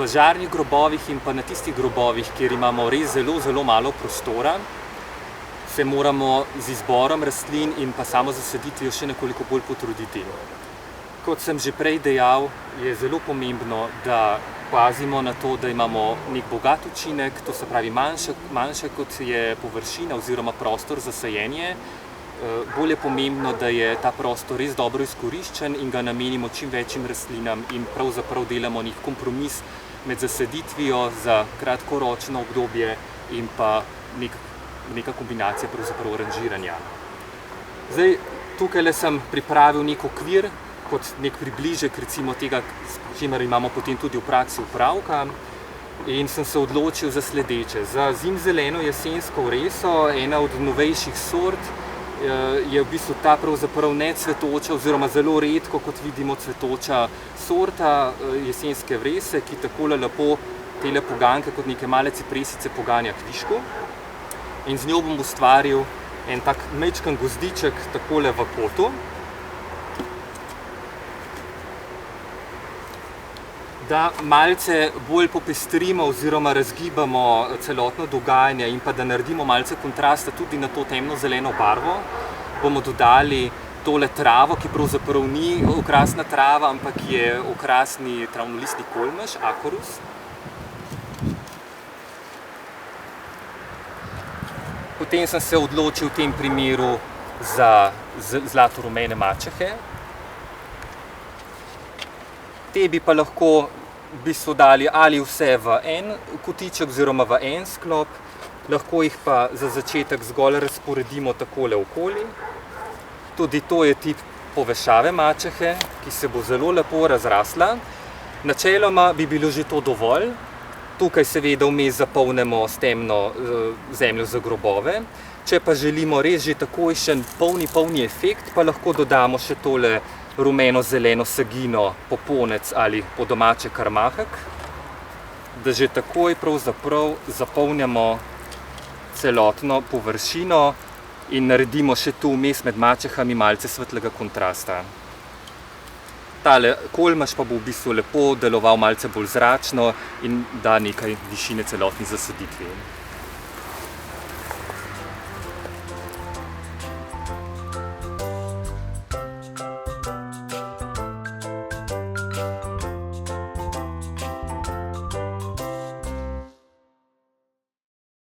žarnih grobovih in pa na tistih grobovih, kjer imamo res zelo malo prostora, se moramo z izborom rastlin in pa samo zasaditvijo še nekoliko bolj potruditi. Kot sem že prej dejal, je zelo pomembno, da pazimo na to, da imamo nek bogat učinek, to se pravi manjše kot je površina oziroma prostor za sajenje. Bolj je pomembno, da je ta prostor res dobro izkoriščen in ga namenimo čim večjim rastlinam in pravzaprav delamo nek kompromis med zasaditvijo za kratkoročno obdobje in pa neka kombinacija pravzaprav aranžiranja. Zdaj, tukaj sem pripravil nek okvir, kot nek približek recimo tega, s čimer imamo potem tudi v praksi opravka. In sem se odločil za sledeče. Za zimzeleno jesensko vreso, ena od novejših sort, je v bistvu ta pravzaprav ne cvetoča oziroma zelo redko, kot vidimo, cvetoča sorta jesenske vrese, ki takole lepo tele poganke kot neke male cipresice poganja kvišku. In z njo bom ustvaril en tak majčken gozdiček takole v kotu. Da malce bolj popestrimo oziroma razgibamo celotno dogajanje in pa da naredimo malce kontrasta tudi na to temno-zeleno barvo, bomo dodali tole travo, ki pravzaprav ni okrasna trava, ampak je okrasni travnolistni kolmež, acorus. Potem sem se odločil v tem primeru za zlatorumene mačehe. Te bi pa lahko v bistvu dali ali vse v en kotiček oziroma v en sklop, lahko jih pa za začetek zgolj razporedimo takole okoli. Tudi to je tip povešave mačehe, ki se bo zelo lepo razrasla. Načeloma bi bilo že to dovolj. Tukaj seveda vmes zapolnimo s temno zemljo za grobove. Če pa želimo res že takojšen polni efekt, pa lahko dodamo še tole rumeno-zeleno sagino, poponec ali po domače karmahek, da že takoj pravzaprav zapolnjamo celotno površino in naredimo še tu vmes med mačehami malce svetlega kontrasta. Tale kolmež pa bo v bistvu lepo deloval malce bolj zračno in da nekaj višine celotni zasaditvi.